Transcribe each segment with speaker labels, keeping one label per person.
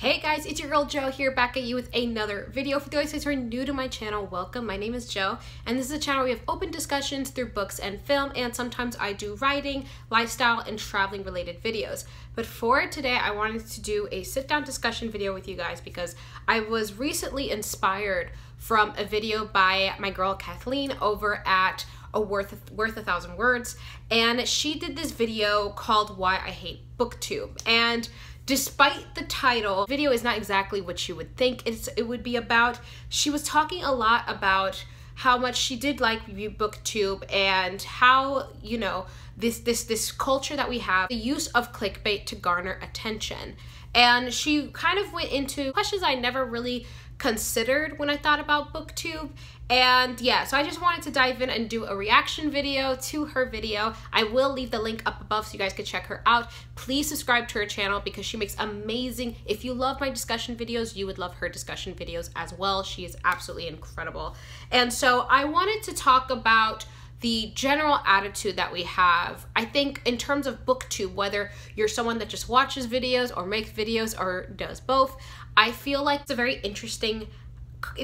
Speaker 1: Hey guys, it's your girl Jo here, back at you with another video. For those guys who are new to my channel, welcome. My name is Jo, and this is a channel where we have open discussions through books and film, and sometimes I do writing, lifestyle, and traveling related videos. But for today, I wanted to do a sit-down discussion video with you guys because I was recently inspired from a video by my girl Kathleen over at Worth 1,000 Words, and she did this video called Why I Hate BookTube. And despite the title, the video is not exactly what you would think. It would be about, she was talking a lot about how much she did like BookTube and how, you know, this culture that we have, the use of clickbait to garner attention. And she kind of went into questions I never really considered when I thought about BookTube. And yeah, so I just wanted to dive in and do a reaction video to her video. I will leave the link up above so you guys can check her out. Please subscribe to her channel because she makes amazing, if you love my discussion videos, you would love her discussion videos as well. She is absolutely incredible. And so I wanted to talk about the general attitude that we have, I think, in terms of BookTube, whether you're someone that just watches videos or makes videos or does both. I feel like it's a very interesting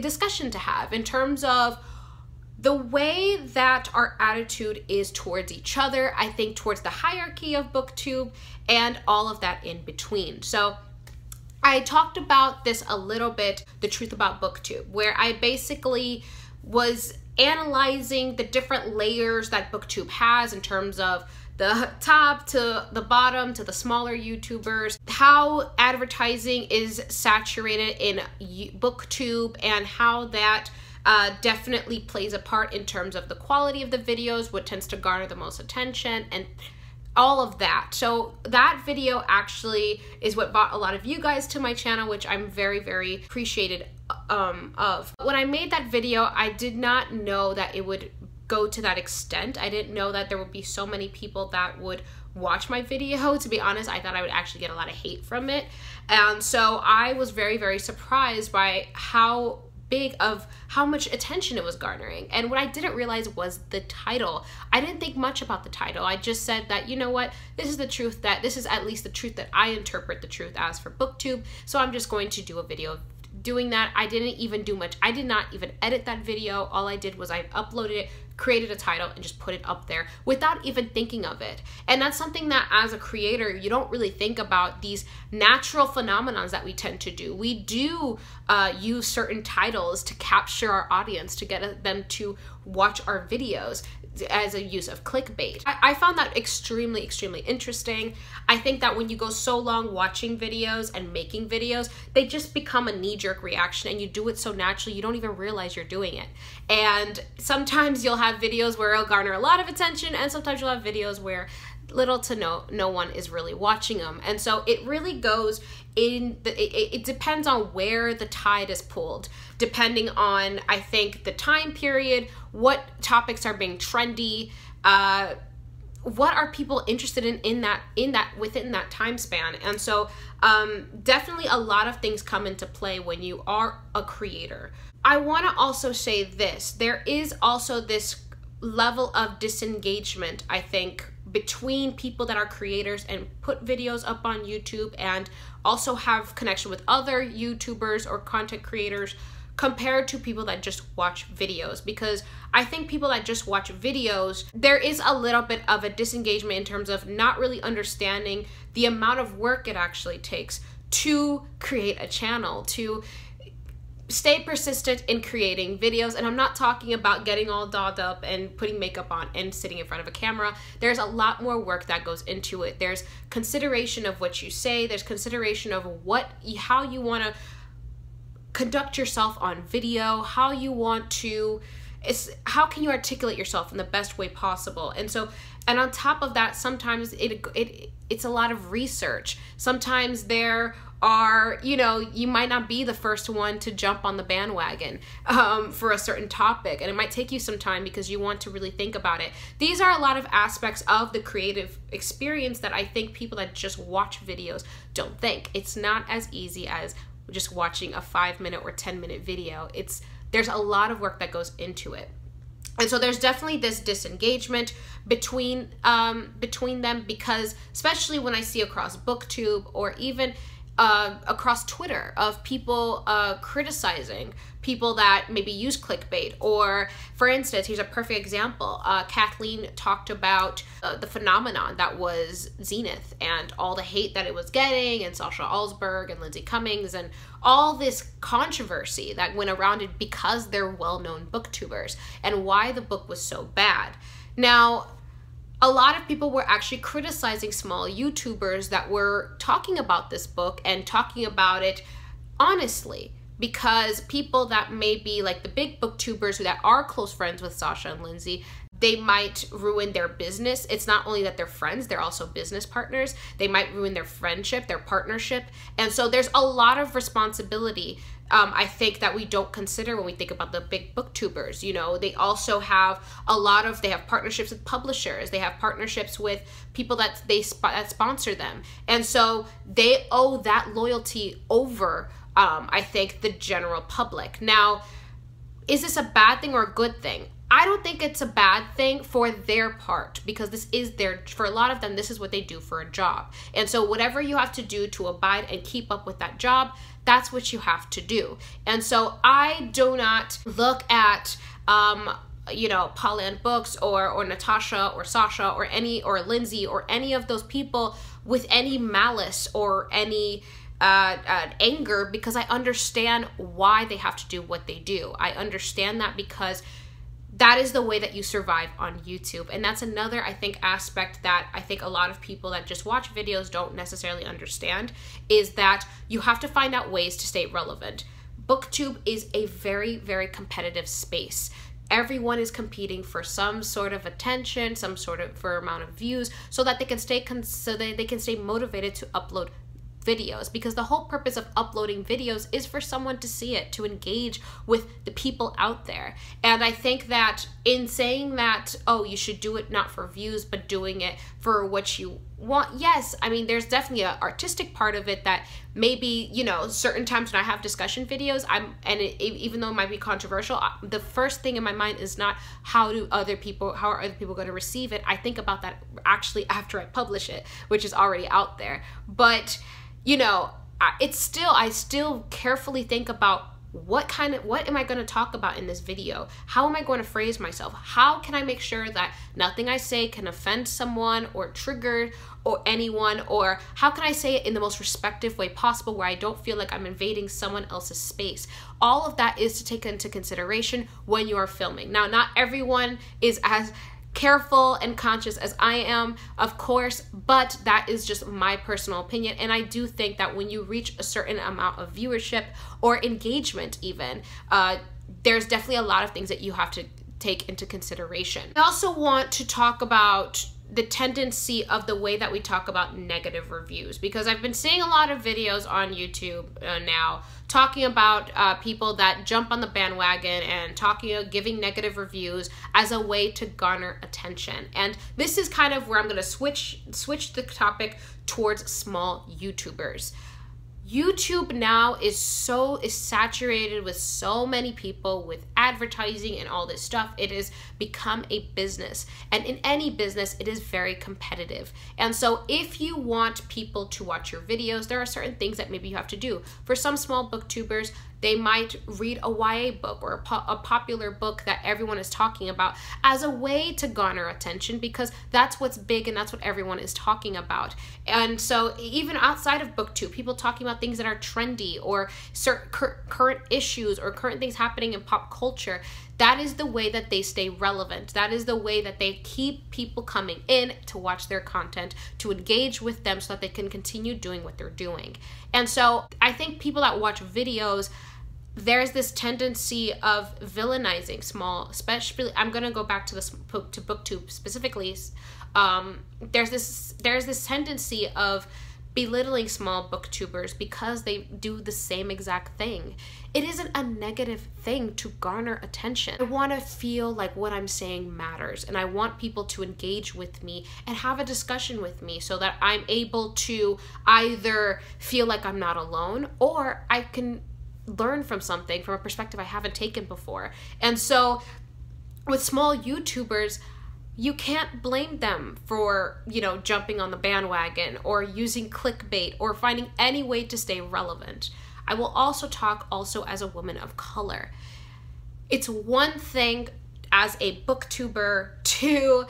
Speaker 1: discussion to have in terms of the way that our attitude is towards each other, I think towards the hierarchy of BookTube and all of that in between. So I talked about this a little bit, the truth about BookTube, where I basically was analyzing the different layers that BookTube has in terms of the top to the bottom to the smaller YouTubers, how advertising is saturated in BookTube, and how that definitely plays a part in terms of the quality of the videos, what tends to garner the most attention, and all of that. So that video actually is what brought a lot of you guys to my channel, which I'm very, very appreciated of. When I made that video, I did not know that it would go to that extent. I didn't know that there would be so many people that would watch my video. To be honest, I thought I would actually get a lot of hate from it. And so I was very, very surprised by how much attention it was garnering. And what I didn't realize was the title. I didn't think much about the title. I just said that, you know what, this is the truth, that this is at least the truth that I interpret the truth as for BookTube. So I'm just going to do a video of doing that. I didn't even do much. I did not even edit that video. All I did was I uploaded it, created a title, and just put it up there without even thinking of it. And that's something that as a creator, you don't really think about, these natural phenomenons that we tend to do. We do use certain titles to capture our audience, to get them to watch our videos as a use of clickbait. I found that extremely, extremely interesting. I think that when you go so long watching videos and making videos, they just become a knee-jerk reaction, and you do it so naturally you don't even realize you're doing it. And sometimes you'll have videos where it'll garner a lot of attention, and sometimes you'll have videos where little to no one is really watching them. And so it really goes in it depends on where the tide is pulled, depending on, I think, the time period, what topics are being trendy, what are people interested in within that time span. And so definitely a lot of things come into play when you are a creator. I want to also say this, there is also this level of disengagement, I think, between people that are creators and put videos up on YouTube and also have connection with other YouTubers or content creators compared to people that just watch videos. Because I think people that just watch videos, there is a little bit of a disengagement in terms of not really understanding the amount of work it actually takes to create a channel, to stay persistent in creating videos. And I'm not talking about getting all dolled up and putting makeup on and sitting in front of a camera. There's a lot more work that goes into it. There's consideration of what you say. There's consideration of how you want to conduct yourself on video, how you want to, how can you articulate yourself in the best way possible. And so, and on top of that, sometimes it's a lot of research. Sometimes there are, you know, you might not be the first one to jump on the bandwagon for a certain topic, and it might take you some time because you want to really think about it. These are a lot of aspects of the creative experience that I think people that just watch videos don't think. It's not as easy as just watching a 5-minute or 10-minute video. There's a lot of work that goes into it. And so there's definitely this disengagement between them, because especially when I see across BookTube or even across Twitter of people criticizing people that maybe use clickbait. Or for instance, here's a perfect example. Kathleen talked about the phenomenon that was Zenith and all the hate that it was getting, and Sasha Alsberg and Lindsay Cummings and all this controversy that went around it because they're well-known booktubers, and why the book was so bad. Now, a lot of people were actually criticizing small YouTubers that were talking about this book and talking about it honestly, because people that may be like the big booktubers that are close friends with Sasha and Lindsay, they might ruin their business. It's not only that they're friends, they're also business partners. They might ruin their friendship, their partnership. And so there's a lot of responsibility, I think, that we don't consider when we think about the big booktubers. You know, they also have they have partnerships with publishers. They have partnerships with people that that sponsor them. And so they owe that loyalty over, I think, the general public. Now, is this a bad thing or a good thing? I don't think it's a bad thing for their part, because this is for a lot of them, this is what they do for a job. And so whatever you have to do to abide and keep up with that job, that's what you have to do. And so I do not look at, you know, Pollyann Books or Natasha or Sasha or Lindsay or any of those people with any malice or any anger, because I understand why they have to do what they do. I understand that because that is the way that you survive on YouTube. And that's another, I think, aspect that I think a lot of people that just watch videos don't necessarily understand, is that you have to find out ways to stay relevant. BookTube is a very, very competitive space. Everyone is competing for some sort of attention, some sort of amount of views, so that they can stay motivated to upload videos, because the whole purpose of uploading videos is for someone to see it, to engage with the people out there. And I think that in saying that, oh, you should do it not for views, but doing it for what you want, yes, I mean, there's definitely an artistic part of it that maybe, you know, certain times when I have discussion videos, even though it might be controversial, the first thing in my mind is not how are other people going to receive it. I think about that actually after I publish it, which is already out there. But you know, I still carefully think about what am I going to talk about in this video? How am I going to phrase myself? How can I make sure that nothing I say can offend someone or trigger or anyone? Or how can I say it in the most respectful way possible, where I don't feel like I'm invading someone else's space? All of that is to take into consideration when you are filming. Now, not everyone is as careful and conscious as I am, of course, but that is just my personal opinion. And I do think that when you reach a certain amount of viewership or engagement even, there's definitely a lot of things that you have to take into consideration. I also want to talk about the tendency of the way that we talk about negative reviews, because I've been seeing a lot of videos on YouTube now talking about people that jump on the bandwagon and giving negative reviews as a way to garner attention. And this is kind of where I'm going to switch the topic towards small YouTubers. YouTube now is saturated with so many people, with advertising and all this stuff. It has become a business, and in any business it is very competitive. And so if you want people to watch your videos, there are certain things that maybe you have to do. For some small booktubers, they might read a YA book or a popular book that everyone is talking about as a way to garner attention, because that's what's big and that's what everyone is talking about. And so even outside of BookTube, people talking about things that are trendy or current issues or current things happening in pop culture, that is the way that they stay relevant. That is the way that they keep people coming in to watch their content, to engage with them so that they can continue doing what they're doing. And so I think people that watch videos, there's this tendency of villainizing small, especially, I'm going to go back to BookTube specifically. There's this tendency of belittling small booktubers because they do the same exact thing. It isn't a negative thing to garner attention. I want to feel like what I'm saying matters, and I want people to engage with me and have a discussion with me so that I'm able to either feel like I'm not alone, or I can learn from something from a perspective I haven't taken before. And so with small YouTubers, you can't blame them for, you know, jumping on the bandwagon or using clickbait or finding any way to stay relevant. I will also talk as a woman of color. It's one thing as a booktuber to,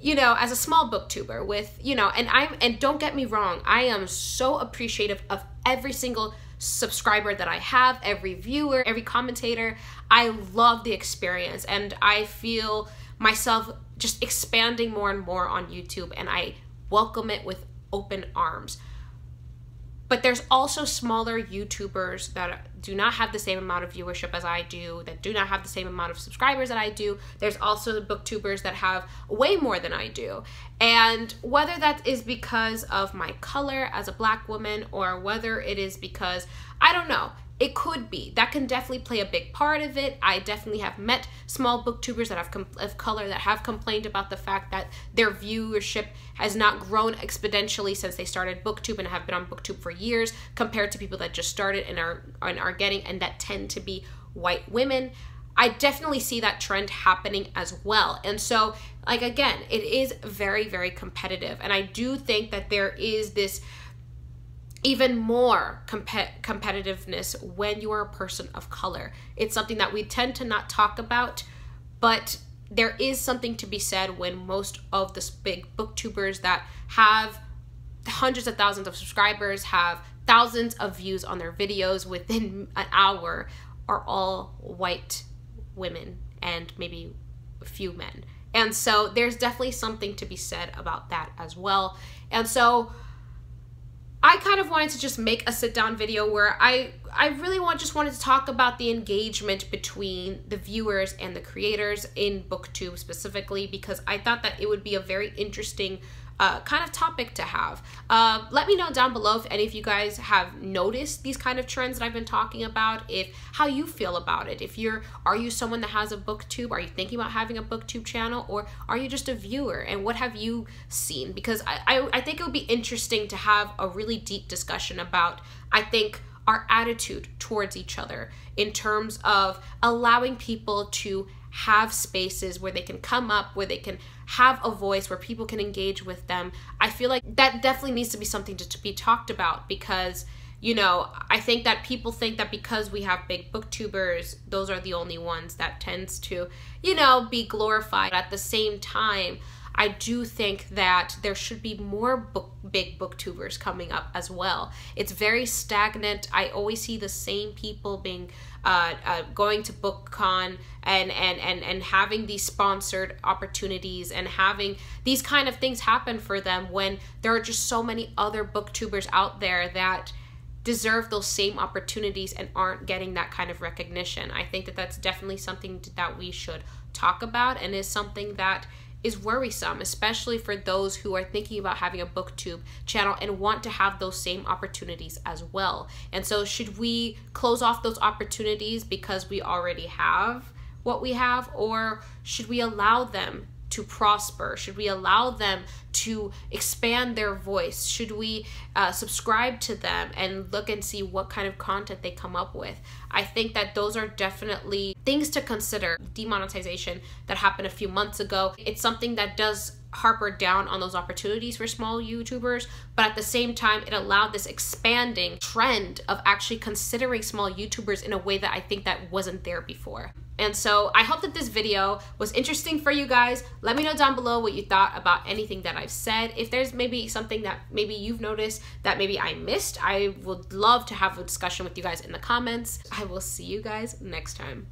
Speaker 1: you know, as a small booktuber with, you know, and don't get me wrong, I am so appreciative of every single subscriber that I have, every viewer, every commentator. I love the experience, and I feel myself just expanding more and more on YouTube, and I welcome it with open arms. But there's also smaller YouTubers that do not have the same amount of viewership as I do, that do not have the same amount of subscribers that I do. There's also the booktubers that have way more than I do. And whether that is because of my color as a Black woman, or whether it is because, I don't know, it could be. That can definitely play a big part of it. I definitely have met small booktubers that of color that have complained about the fact that their viewership has not grown exponentially since they started BookTube and have been on BookTube for years, compared to people that just started and are getting, and that tend to be white women. I definitely see that trend happening as well. And so, like, again, it is very, very competitive. And I do think that there is this even more competitiveness when you are a person of color. It's something that we tend to not talk about, but there is something to be said when most of the big booktubers that have hundreds of thousands of subscribers, have thousands of views on their videos within an hour, are all white women and maybe a few men. And so there's definitely something to be said about that as well. And so I kind of wanted to just make a sit-down video where I really just wanted to talk about the engagement between the viewers and the creators in BookTube specifically, because I thought that it would be a very interesting kind of topic to have. Let me know down below if any of you guys have noticed these kind of trends that I've been talking about, how you feel about it. Are you someone that has a BookTube? Are you thinking about having a BookTube channel, or are you just a viewer? And what have you seen? Because I think it would be interesting to have a really deep discussion about, I think, our attitude towards each other in terms of allowing people to have spaces where they can come up, where they can have a voice, where people can engage with them. I feel like that definitely needs to be something to be talked about, because, you know, I think that people think that because we have big booktubers, those are the only ones that tends to, you know, be glorified. At the same time, I do think that there should be more big booktubers coming up as well. It's very stagnant. I always see the same people being going to BookCon and having these sponsored opportunities and having these kind of things happen for them, when there are just so many other booktubers out there that deserve those same opportunities and aren't getting that kind of recognition. I think that that's definitely something that we should talk about, and is something that is worrisome, especially for those who are thinking about having a BookTube channel and want to have those same opportunities as well. And so should we close off those opportunities because we already have what we have, or should we allow them to prosper? Should we allow them to expand their voice? Should we subscribe to them and look and see what kind of content they come up with? I think that those are definitely things to consider. Demonetization that happened a few months ago, it's something that does harper down on those opportunities for small YouTubers, but at the same time, it allowed this expanding trend of actually considering small YouTubers in a way that I think that wasn't there before. And so I hope that this video was interesting for you guys. Let me know down below what you thought about anything that I've said. If there's maybe something that maybe you've noticed that maybe I missed, I would love to have a discussion with you guys in the comments. I will see you guys next time.